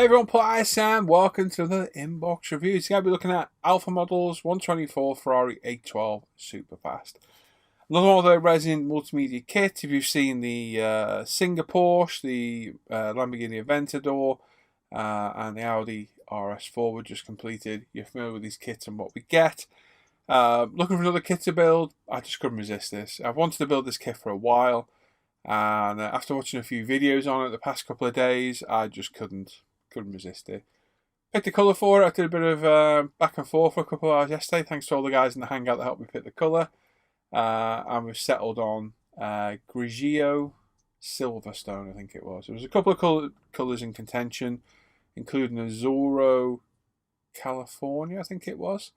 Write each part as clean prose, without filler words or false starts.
everyone, Paul ISM. Welcome to the inbox review. Today we're looking at Alpha Models 124 Ferrari 812 Superfast. Another one of the resin multimedia kit. If you've seen the Singer Porsche, the Lamborghini Aventador, and the Audi RS4 were just completed, you're familiar with these kits and what we get. Looking for another kit to build, I just couldn't resist this. I've wanted to build this kit for a while, and after watching a few videos on it the past couple of days, I just couldn't resist it. Picked the colour for it. I did a bit of back and forth for a couple of hours yesterday, thanks to all the guys in the hangout that helped me pick the colour. And we've settled on Grigio Silverstone, I think it was. There was a couple of colours in contention, including Azzurro California, I think it was.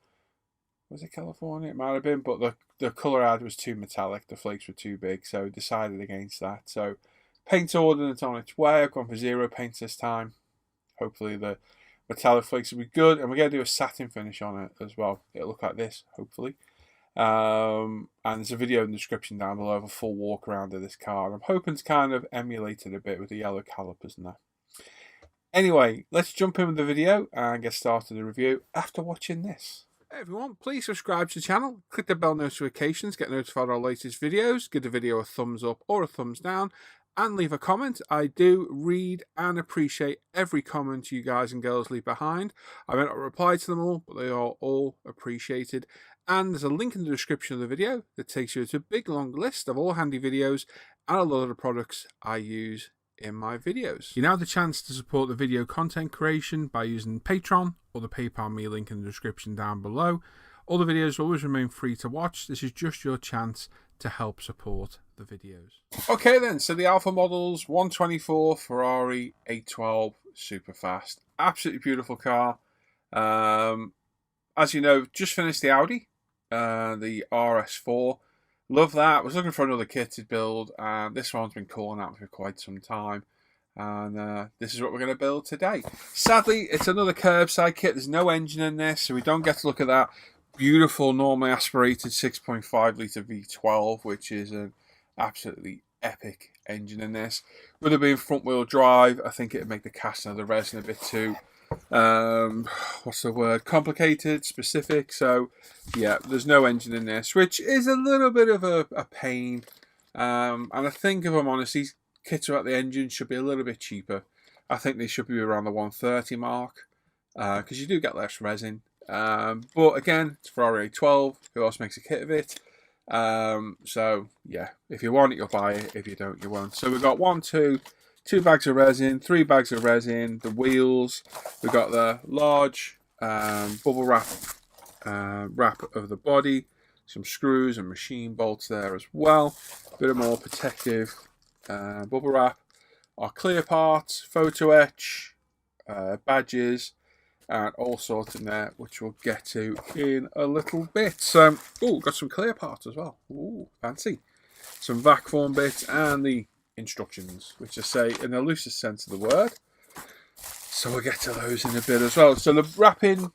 Was it California? It might have been, but the colour I had was too metallic. The flakes were too big, so decided against that. So paint ordinance on its way. I've gone for zero paints this time. Hopefully the metallic flakes will be good, and we're going to do a satin finish on it as well. It'll look like this, hopefully. And there's a video in the description down below of a full walk around of this car. And I'm hoping to kind of emulate it a bit with the yellow calipers and that. Anyway, let's jump in with the video and get started the review after watching this. Hey everyone, please subscribe to the channel, click the bell notifications, get notified of our latest videos, give the video a thumbs up or a thumbs down, and leave a comment. I do read and appreciate every comment you guys and girls leave behind. I may not reply to them all, but they are all appreciated. And there's a link in the description of the video that takes you to a big long list of all handy videos and a lot of the products I use in my videos. You now have the chance to support the video content creation by using Patreon or the PayPal me link in the description down below. All the videos will always remain free to watch. This is just your chance to help support the videos. Okay then, so the Alpha Models 124 Ferrari 812 Superfast. Absolutely beautiful car. As you know, just finished the Audi, the RS4. Love that. Was looking for another kit to build, and this one's been calling out for quite some time. And this is what we're going to build today. Sadly, it's another curbside kit. There's no engine in this, so we don't get to look at that beautiful, normally aspirated 6.5 litre V12, which is an absolutely epic engine in this. Would have been front wheel drive. I think it'd make the casting of the resin a bit too what's the word, complicated, specific. So yeah, there's no engine in this, which is a little bit of a pain, and I think, if I'm honest, these kits without the engine should be a little bit cheaper. I think they should be around the 130 mark, because you do get less resin, but again, it's Ferrari 812. Who else makes a kit of it? So yeah, if you want it, you'll buy it. If you don't, you won't. So we've got two bags of resin, 3 bags of resin, the wheels. We've got the large bubble wrap of the body, some screws and machine bolts there as well. A bit of more protective bubble wrap. Our clear parts, photo etch, badges, and all sorts in there, which we'll get to in a little bit. So, got some clear parts as well. Ooh, fancy. Some vac form bits and the instructions, which I say in the loosest sense of the word. So we'll get to those in a bit as well. So the wrapping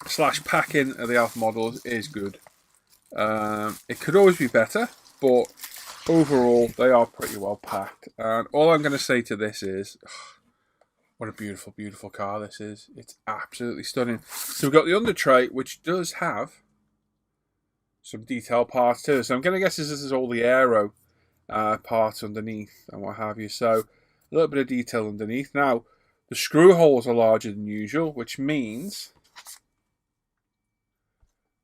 / packing of the Alpha Models is good. It could always be better, but overall they are pretty well packed. And all I'm going to say to this is, what a beautiful, beautiful car this is. It's absolutely stunning. So we've got the under tray, which does have some detail parts too. So I'm going to guess this is all the aero parts underneath and what have you. So a little bit of detail underneath. Now the screw holes are larger than usual, which means,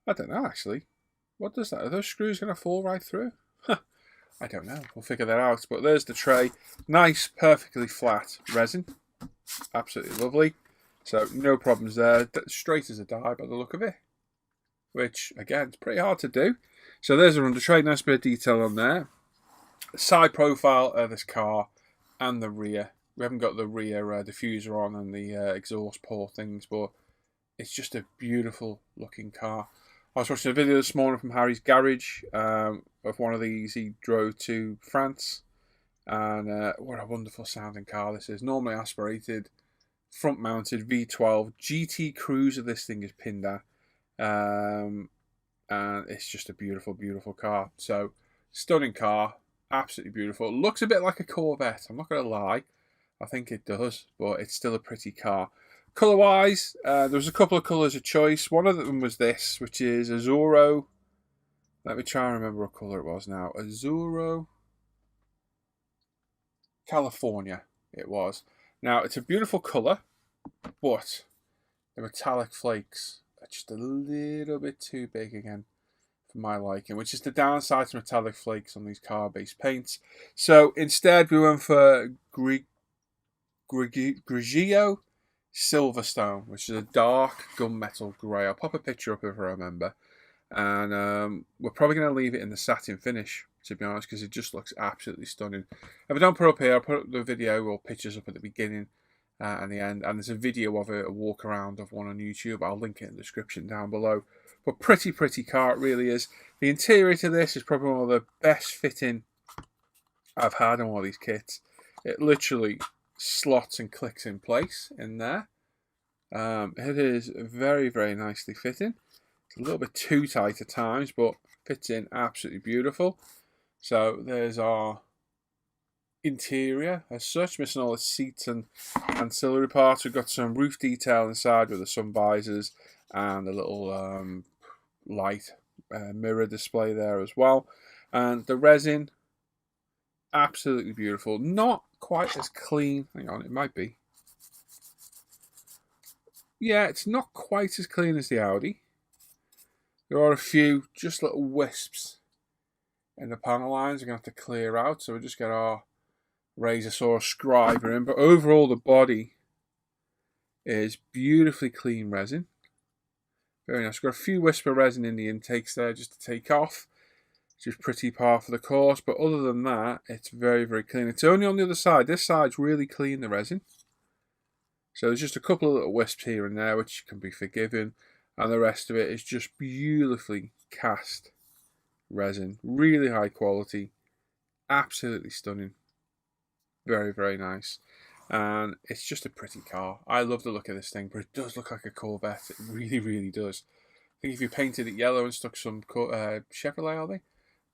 I don't know actually, what does that, are those screws going to fall right through? I don't know, we'll figure that out. But there's the tray. Nice, perfectly flat resin, absolutely lovely. So no problems there, straight as a die by the look of it, which again, it's pretty hard to do. So there's our under tray. Nice bit of detail on there. Side profile of this car and the rear. We haven't got the rear diffuser on and the exhaust port things, but it's just a beautiful looking car. I was watching a video this morning from Harry's garage of one of these. He drove to France, and what a wonderful sounding car this is. Normally aspirated, front mounted V12 GT Cruiser. This thing is pinned at, and it's just a beautiful, beautiful car. So stunning car. Absolutely beautiful. Looks a bit like a Corvette, I'm not going to lie. I think it does, but it's still a pretty car. Colour-wise, there was a couple of colours of choice. One of them was this, which is Azzurro. Let me try and remember what colour it was now. Azzurro California, it was. Now, it's a beautiful colour, but the metallic flakes are just a little bit too big again for my liking, which is the downside to metallic flakes on these car-based paints. So instead, we went for Grigio Silverstone, which is a dark gunmetal grey. I'll pop a picture up if I remember. And we're probably going to leave it in the satin finish, to be honest, because it just looks absolutely stunning. If I don't put up here, I'll put up the video or pictures up at the beginning and the end. And there's a video of it, a walk around of one on YouTube. I'll link it in the description down below. But pretty car, it really is. The interior to this is probably one of the best fitting I've had on all these kits. It literally slots and clicks in place in there. It is very nicely fitting. It's a little bit too tight at times, but fits in absolutely beautiful. So there's our interior as such, missing all the seats and ancillary parts. We've got some roof detail inside with the sun visors and a little light mirror display there as well. And the resin, absolutely beautiful. Not quite as clean. Hang on, it might be. Yeah, it's not quite as clean as the Audi. There are a few just little wisps in the panel lines we're going to have to clear out. So we'll just get our razor saw scriber in. But overall, the body is beautifully clean resin. Very nice. Got a few wisps of resin in the intakes there just to take off, which is pretty par for the course. But other than that, it's very clean. It's only on the other side. This side's really clean, the resin. So there's just a couple of little wisps here and there, which can be forgiven. And the rest of it is just beautifully cast resin. Really high quality. Absolutely stunning. Very nice. And it's just a pretty car. I love the look of this thing, but it does look like a Corvette. It really does. I think if you painted it yellow and stuck some Chevrolet, are they?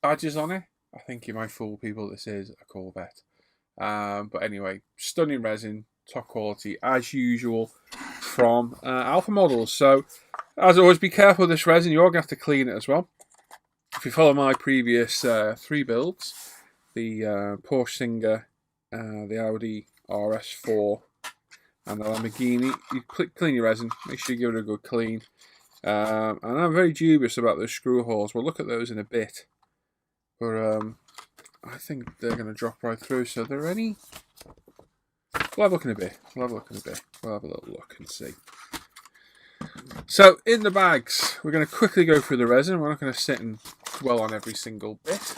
Badges on it, I think you might fool people this is a Corvette. But anyway, stunning resin, top quality as usual from Alpha Models. So as always, be careful with this resin. You're going to have to clean it as well. If you follow my previous 3 builds, the Porsche Singer, the Audi RS4 and the Lamborghini, you clean your resin. Make sure you give it a good clean. And I'm very dubious about those screw holes. We'll look at those in a bit. But I think they're going to drop right through. So are there any? We'll have a look in a bit. We'll have a little look and see. So in the bags, we're going to quickly go through the resin. We're not going to sit and dwell on every single bit,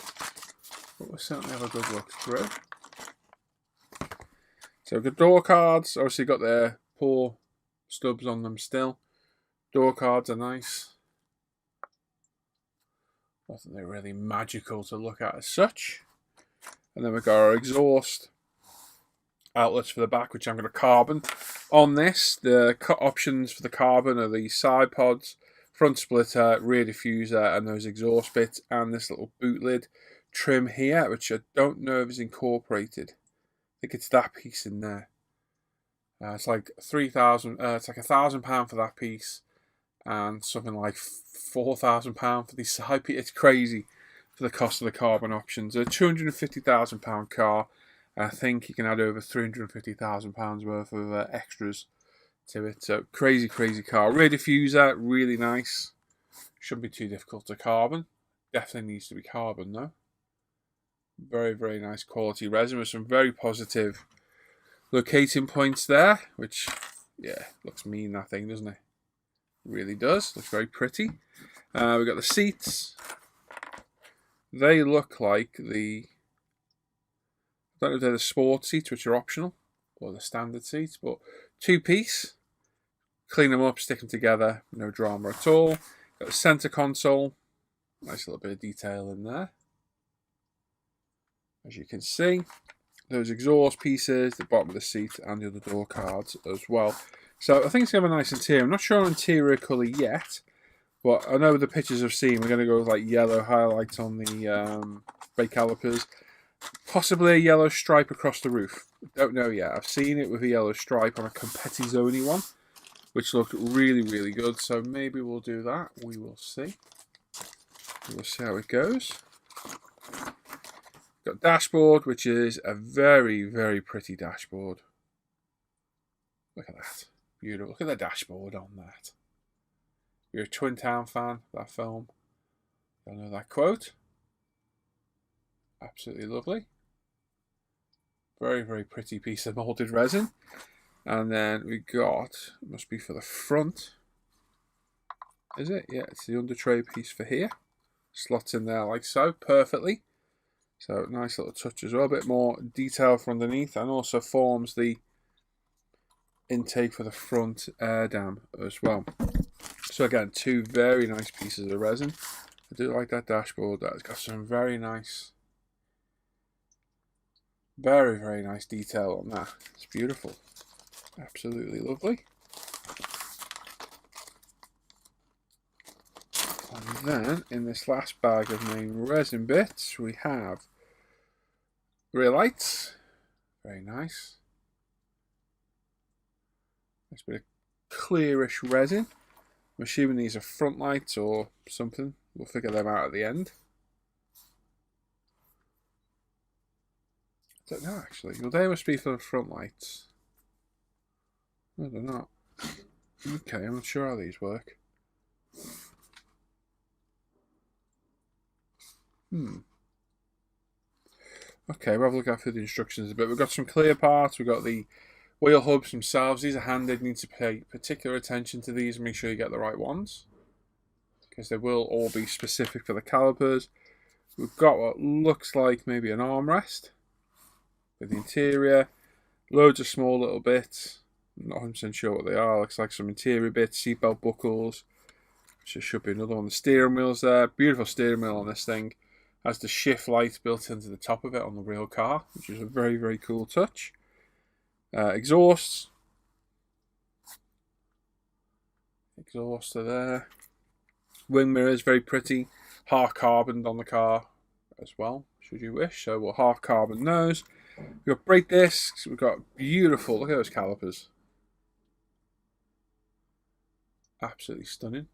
but we'll certainly have a good look through. So we've got door cards. Obviously got their poor stubs on them still. Door cards are nice. Nothing they're really magical to look at as such. And then we've got our exhaust outlets for the back, which I'm going to carbon on this. The cut options for the carbon are the side pods, front splitter, rear diffuser, and those exhaust bits, and this little boot lid trim here, which I don't know if is incorporated. I think it's that piece in there. It's like £3,000. It's like £1,000 for that piece, and something like £4,000 for the side piece. It's crazy for the cost of the carbon options. A £250,000 car. I think you can add over £350,000 worth of extras to it. So crazy car. Rear diffuser, really nice. Shouldn't be too difficult to carbon. Definitely needs to be carbon though. Very nice quality resin with some very positive locating points there, which, yeah, looks mean, that thing, doesn't it? Really does. Looks very pretty. We've got the seats. They look like the, I don't know if they're the sport seats, which are optional, or the standard seats, but 2-piece. Clean them up, stick them together, no drama at all. Got the centre console. Nice little bit of detail in there. As you can see, those exhaust pieces, the bottom of the seat, and the other door cards as well. So I think it's going to have a nice interior. I'm not sure on interior colour yet, but I know the pictures I've seen, we're going to go with like yellow highlights on the brake calipers, Possibly a yellow stripe across the roof. Don't know yet. I've seen it with a yellow stripe on a Competizione one, which looked really, really good. So maybe we'll do that. We will see. We'll see how it goes. Got dashboard, which is a very, very pretty dashboard. Look at that. Beautiful. Look at the dashboard on that. You're a Twin Town fan, that film. You'll know that quote. Absolutely lovely. Very, very pretty piece of molded resin. And then we got, must be for the front. Is it? Yeah, it's the under tray piece for here. Slots in there like so, perfectly. So nice little touch as well. A bit more detail from underneath, and also forms the intake for the front air dam as well. So again, two very nice pieces of resin. I do like that dashboard. That's got some very nice, very, very nice detail on that. It's beautiful. Absolutely lovely. And then in this last bag of main resin bits, we have rear lights. Very nice. Nice bit of clearish resin. I'm assuming these are front lights or something. We'll figure them out at the end. I don't know actually. Well, they must be for the front lights. No, they're not. Okay, I'm not sure how these work. Okay, we'll have a look after the instructions a bit. We've got some clear parts. We've got the wheel hubs themselves. These are handed. You need to pay particular attention to these and make sure you get the right ones, because they will all be specific for the calipers. We've got what looks like maybe an armrest with the interior. Loads of small little bits. I'm not 100% sure what they are. Looks like some interior bits, seatbelt buckles. Which should be another one. The steering wheel's there. Beautiful steering wheel on this thing. Has the shift light built into the top of it on the real car, which is a very, very cool touch. Exhausts. Exhausts are there. Wing mirrors, very pretty. Half carboned on the car as well, should you wish. So we'll half carbon those. We've got brake discs. We've got beautiful, look at those calipers. Absolutely stunning.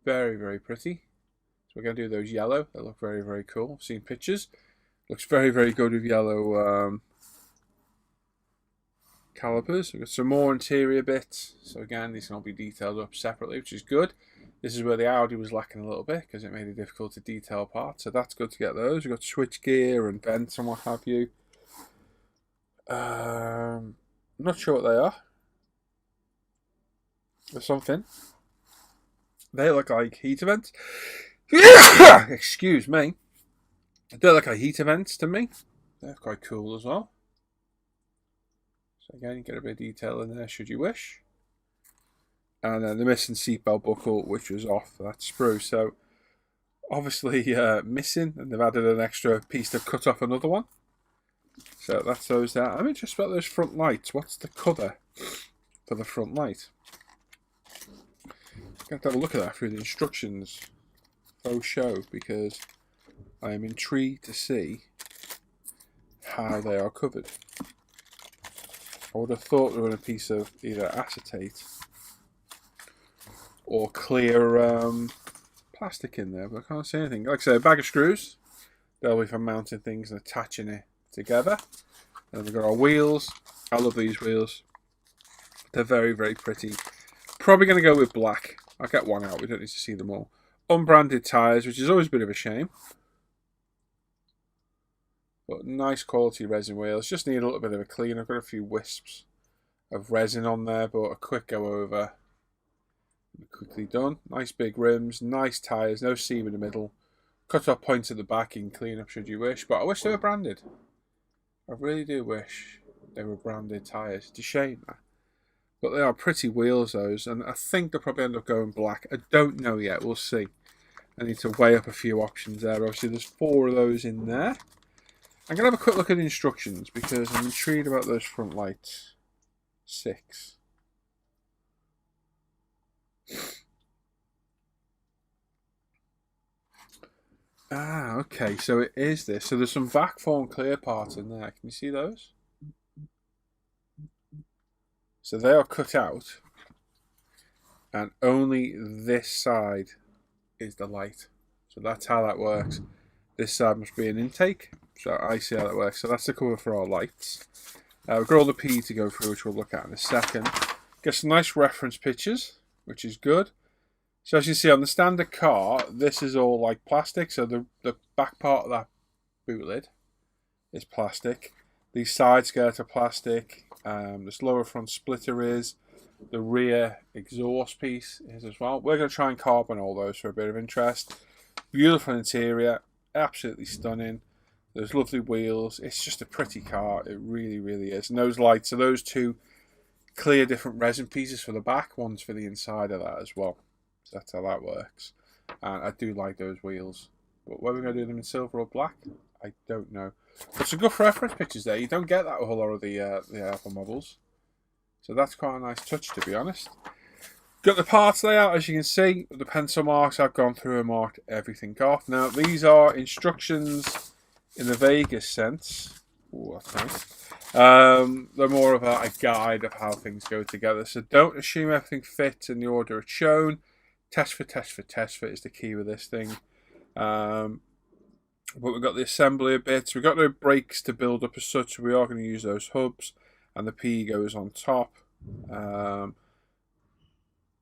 Very, very pretty. So we're going to do those yellow. They look very, very cool. I've seen pictures. Looks very, very good with yellow calipers. We've got some more interior bits. So again, these can all be detailed up separately, which is good. This is where the Audi was lacking a little bit because it made it difficult to detail parts. So that's good to get those. We've got switch gear and vents and what have you. I'm not sure what they are. There's something. They look like heater vents. Excuse me. They look like heater vents to me. They're quite cool as well. So again, you get a bit of detail in there should you wish. And then the missing seatbelt buckle, which was off that sprue. So obviously missing, and they've added an extra piece to cut off another one. So that's those there. I'm interested about those front lights. What's the colour for the front light? I'm going to have a look at that through the instructions faux show, because I am intrigued to see how they are covered. I would have thought they were in a piece of either acetate or clear plastic in there, but I can't see anything. Like I say, a bag of screws. They'll be for mounting things and attaching it together. And we've got our wheels. I love these wheels. They're very, very pretty. Probably going to go with black. I'll get one out. We don't need to see them all. Unbranded tyres, which is always a bit of a shame. But nice quality resin wheels. Just need a little bit of a clean. I've got a few wisps of resin on there, but a quick go over. Quickly done. Nice big rims. Nice tyres. No seam in the middle. Cut off points at the back and clean up should you wish. But I wish they were branded. I really do wish they were branded tyres. It's a shame that. But they are pretty wheels, those. And I think they'll probably end up going black. I don't know yet. We'll see. I need to weigh up a few options there. Obviously, there's 4 of those in there. I'm going to have a quick look at the instructions because I'm intrigued about those front lights. 6. Ah, okay, so it is this. So there's some vac form clear parts in there. Can you see those? So they are cut out, and only this side is the light. So that's how that works. This side must be an intake. So I see how that works. So that's the cover for our lights. We've got all the P to go through, which we'll look at in a second. Get some nice reference pictures, which is good. So as you see on the standard car, this is all like plastic. So the back part of that boot lid is plastic. These side skirts are plastic. This lower front splitter is. The rear exhaust piece is as well. We're going to try and carbon all those for a bit of interest. Beautiful interior, absolutely stunning. Those lovely wheels. It's just a pretty car. It really, really is. And those lights are those two clear different resin pieces for the back. One's for the inside of that as well. So that's how that works. And I do like those wheels. But whether we're going to do them in silver or black, I don't know. But some good reference pictures there. You don't get that with a lot of the Alpha models. So that's quite a nice touch, to be honest. Got the parts layout, as you can see. The pencil marks, I've gone through and marked everything off. Now, these are instructions in the Vegas sense. Oh, that's nice. They're more of a guide of how things go together. So don't assume everything fits in the order it's shown. Test fit is the key with this thing. But we've got the assembly bits. We've got no brakes to build up as such. So we are going to use those hubs. And the P goes on top.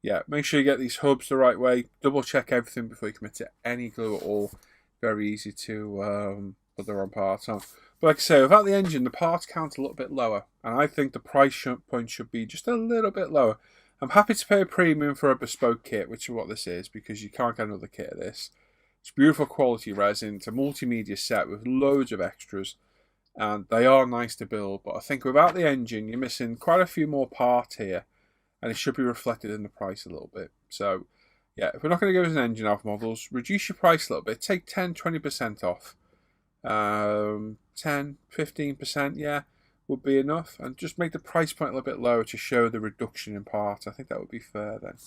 Yeah, make sure you get these hubs the right way. Double check everything before you commit to any glue at all. Very easy to put the wrong parts on. But like I say, without the engine, the parts count a little bit lower. And I think the price point should be just a little bit lower. I'm happy to pay a premium for a bespoke kit, which is what this is, because you can't get another kit of this. It's beautiful quality resin. It's a multimedia set with loads of extras. And they are nice to build, but I think without the engine, you're missing quite a few more parts here, and it should be reflected in the price a little bit. So, yeah, if we're not going to go with an engine off models, reduce your price a little bit. Take 10-20% off. 10-15%, yeah, would be enough. And just make the price point a little bit lower to show the reduction in parts. I think that would be fair then.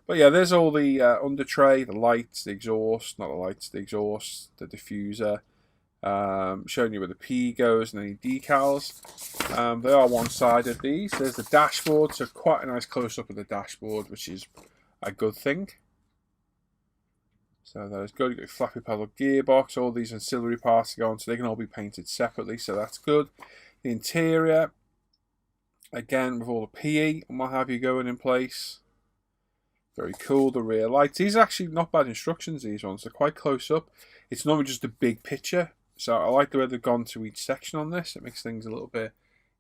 But yeah, there's all the under tray, the lights, the exhaust, not the lights, the exhaust, the diffuser. Showing you where the P goes and any decals. They are one-sided, these. There's the dashboard, so quite a nice close-up of the dashboard, which is a good thing. So that is good. You've got your flappy pedal gearbox, all these ancillary parts to go on, so they can all be painted separately, so that's good. The interior, again, with all the PE and what have you going in place. Very cool. The rear lights. These are actually not bad instructions, these ones. They're quite close up. It's normally just a big picture. So I like the way they've gone to each section on this. It makes things a little bit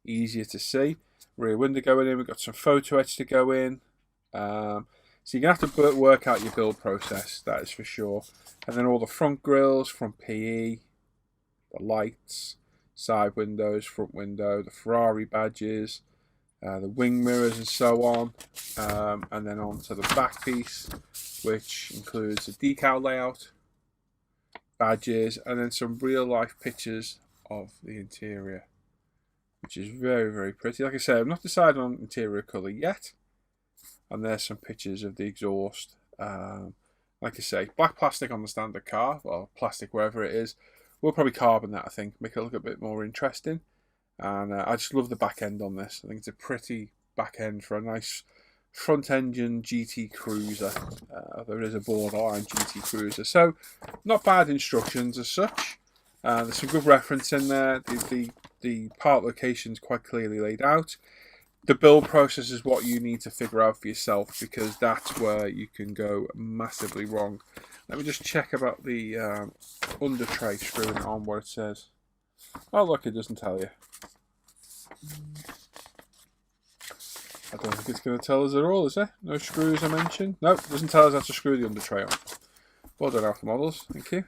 easier to see. Rear window going in. We've got some photo edge to go in. So you're going to have to work out your build process. That is for sure. And then all the front grills, front PE, the lights, side windows, front window, the Ferrari badges, the wing mirrors and so on. And then on to the back piece, which includes the decal layout, badges, and then some real life pictures of the interior, which is very, very pretty. Like I said, I've not decided on interior colour yet, and there's some pictures of the exhaust. Like I say, black plastic on the standard car, or plastic wherever it is. We'll probably carbon that, I think, make it look a bit more interesting. And I just love the back end on this. I think it's a pretty back end for a nice front engine GT Cruiser. There is a borderline GT Cruiser, so not bad instructions as such. There's some good reference in there. The part location's quite clearly laid out. The build process is what you need to figure out for yourself, because that's where you can go massively wrong. Let me just check about the under tray screwing it on where it says. Oh look, it doesn't tell you. I don't think it's going to tell us at all, is it? No screws I mentioned. Nope, it doesn't tell us how to screw the under tray on. Well done, Alpha Models, thank you.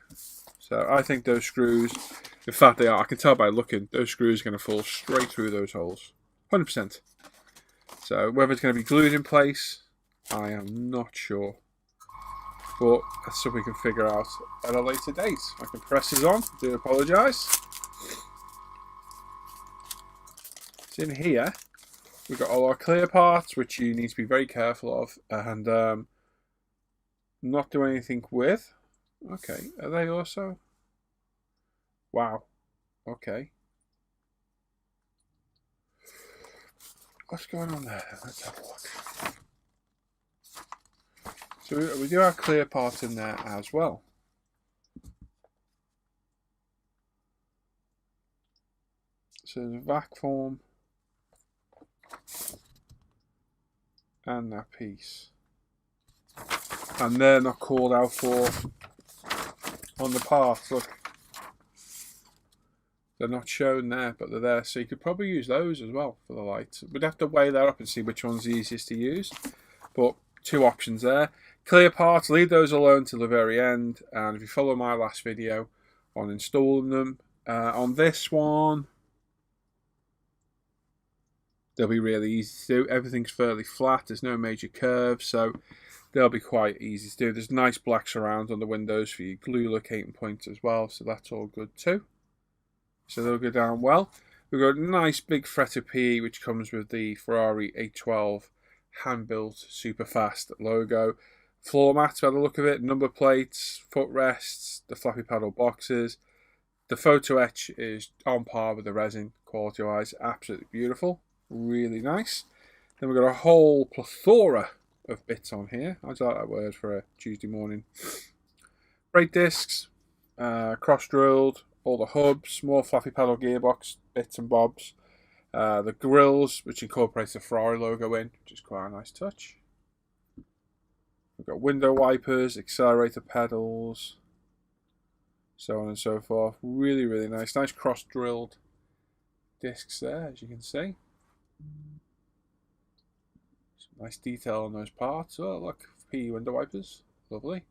So I think those screws, in fact they are, I can tell by looking, those screws are going to fall straight through those holes. 100%. So whether it's going to be glued in place, I am not sure. But that's something we can figure out at a later date. I can press these on, I do apologise. So in here, we've got all our clear parts, which you need to be very careful of and not do anything with. Okay, are they also? Wow. Okay. What's going on there? Let's have a look. So we do have clear parts in there as well. So the vac form and that piece. And they're not called out for on the parts. Look. They're not shown there, but they're there. So you could probably use those as well for the lights. We'd have to weigh that up and see which one's the easiest to use. But 2 options there. Clear parts, leave those alone till the very end. And if you follow my last video on installing them, on this one, they'll be really easy to do. Everything's fairly flat. There's no major curves, so they'll be quite easy to do. There's nice black surround on the windows for your glue locating points as well, so that's all good too. So they'll go down well. We've got a nice big fretted PE which comes with the Ferrari 812 hand-built Superfast logo. Floor mats by the look of it, number plates, footrests, the flappy paddle boxes. The photo etch is on par with the resin quality-wise. Absolutely beautiful. Really nice. Then we've got a whole plethora of bits on here. I just like that word for a Tuesday morning. Brake discs, cross-drilled, all the hubs, more flappy paddle gearbox bits and bobs. The grills, which incorporates the Ferrari logo in, which is quite a nice touch. We've got window wipers, accelerator pedals, so on and so forth. Really, really nice. Nice cross-drilled discs there, as you can see. Some nice detail on those parts. Oh, look, PE window wipers. Lovely.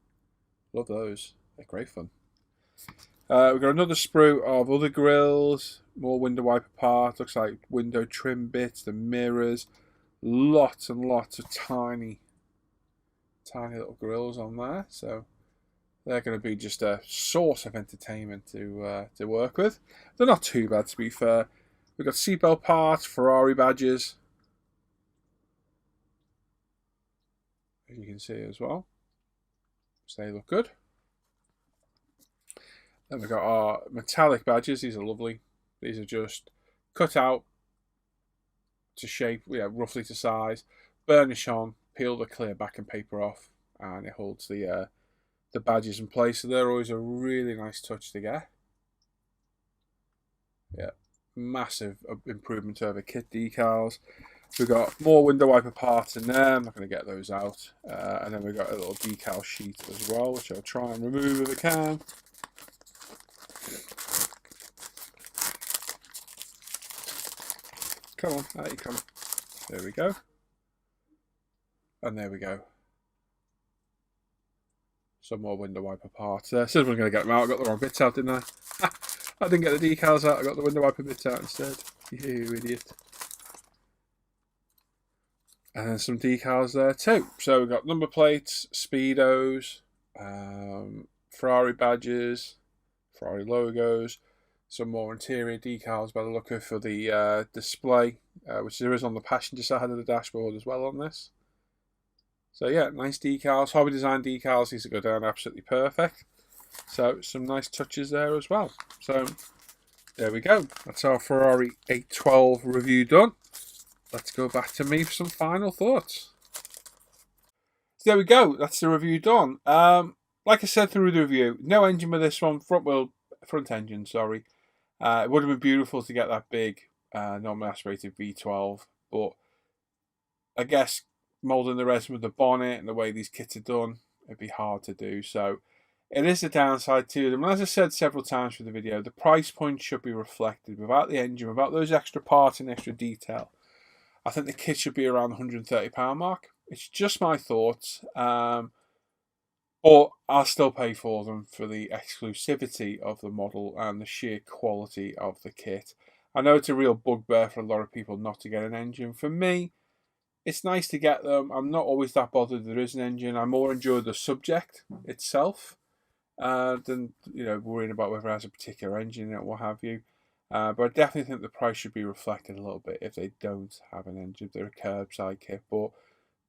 Love those. They're great fun. We've got another sprue of other grills, more window wiper parts, looks like window trim bits, the mirrors, lots and lots of tiny little grills on there. So they're going to be just a source of entertainment to work with. They're not too bad, to be fair. We've got seatbelt parts, Ferrari badges, as you can see as well. So they look good. Then we've got our metallic badges. These are lovely. These are just cut out to shape, roughly to size. Burnish on, peel the clear backing paper off, and it holds the badges in place. So they're always a really nice touch to get. Yeah, massive improvement over kit decals. We've got more window wiper parts in there. I'm not going to get those out. And then we've got a little decal sheet as well, which I'll try and remove if I can. Come on, out you come. There we go. And there we go. Some more window wiper parts there. Said I was going to get them out. I got the wrong bits out, didn't I? I didn't get the decals out. I got the window wiper bits out instead. You idiot. And then some decals there too. So we've got number plates, speedos, Ferrari badges, Ferrari logos, some more interior decals by the look of for the display, which there is on the passenger side of the dashboard as well on this. So yeah, nice decals, hobby design decals. These go down absolutely perfect. So some nice touches there as well. So there we go. That's our Ferrari 812 review done. Let's go back to me for some final thoughts. So there we go. That's the review done. Like I said through the review, no engine with this one. Front engine, sorry. It would have been beautiful to get that big normal aspirated V12, but I guess moulding the resin with the bonnet and the way these kits are done, it'd be hard to do. So it is a downside to them. And as I said several times for the video, the price point should be reflected. Without the engine, without those extra parts and extra detail, I think the kit should be around the £130 mark. It's just my thoughts. But I'll still pay for them for the exclusivity of the model and the sheer quality of the kit. I know it's a real bugbear for a lot of people not to get an engine. For me, it's nice to get them. I'm not always that bothered there is an engine. I more enjoy the subject itself than worrying about whether it has a particular engine or what have you. But I definitely think the price should be reflected a little bit if they don't have an engine, if they're a curbside kit. But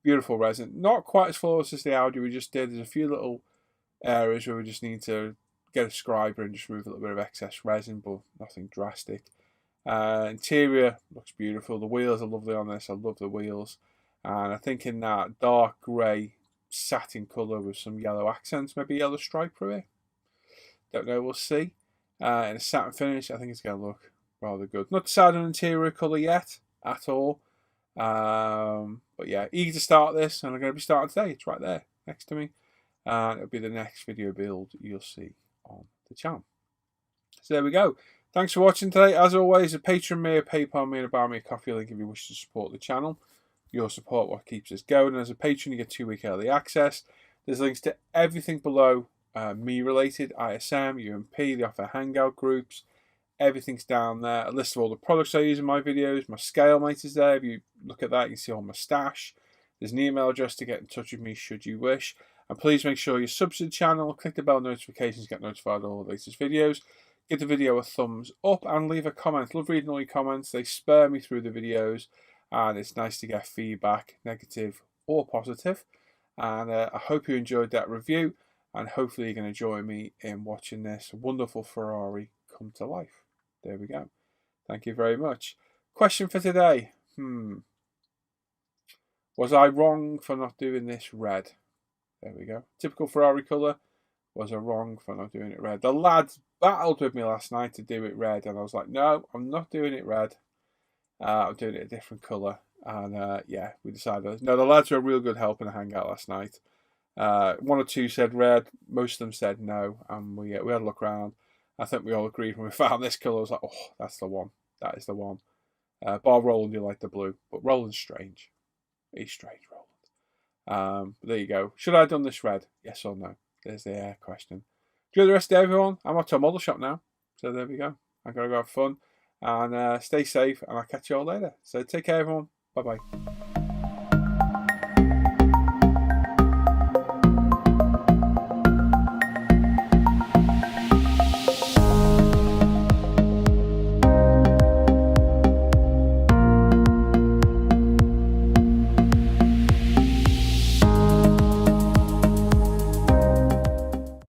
beautiful resin. Not quite as flawless as the Audi we just did. There's a few little areas where we just need to get a scriber and just remove a little bit of excess resin, but nothing drastic. Interior looks beautiful. The wheels are lovely on this. I love the wheels. And I think in that dark grey satin colour with some yellow accents, maybe yellow stripe through it. Don't know, we'll see. In a satin finish, I think it's going to look rather good. Not decided on interior colour yet at all. But yeah, eager to start this, and I'm going to be starting today. It's right there next to me. And it'll be the next video build you'll see on the channel. So there we go. Thanks for watching today. As always, a Patreon me, a PayPal me, and a Buy Me a Coffee link if you wish to support the channel. Your support what keeps us going. And as a patron, you get 2-week early access. There's links to everything below me related, ISM, UMP, the offer hangout groups. Everything's down there. A list of all the products I use in my videos. My scale mate is there. If you look at that, you can see all my stash. There's an email address to get in touch with me should you wish. And please make sure you subscribe to the channel, click the bell notifications, get notified of all the latest videos. Give the video a thumbs up and leave a comment. Love reading all your comments. They spur me through the videos, and it's nice to get feedback, negative or positive. And I hope you enjoyed that review, and hopefully you're going to join me in watching this wonderful Ferrari come to life. There we go. Thank you very much. Question for today. Was I wrong for not doing this red? There we go. Typical Ferrari colour. Was I wrong for not doing it red? The lads battled with me last night to do it red, and I was like, no, I'm not doing it red. I'm doing it a different colour. And yeah, we decided. No, the lads were a real good help in the hangout last night. One or two said red. Most of them said no, and we had a look around. I think we all agreed when we found this colour. I was like, oh, that's the one. That is the one. Bar Roland, you like the blue, but Roland's strange. He's strange, Roland. But there you go. Should I have done this red? Yes or no? There's the question. Enjoy the rest of everyone. I'm off to a model shop now. So there we go. I'm going to go have fun. And stay safe. And I'll catch you all later. So take care, everyone. Bye-bye.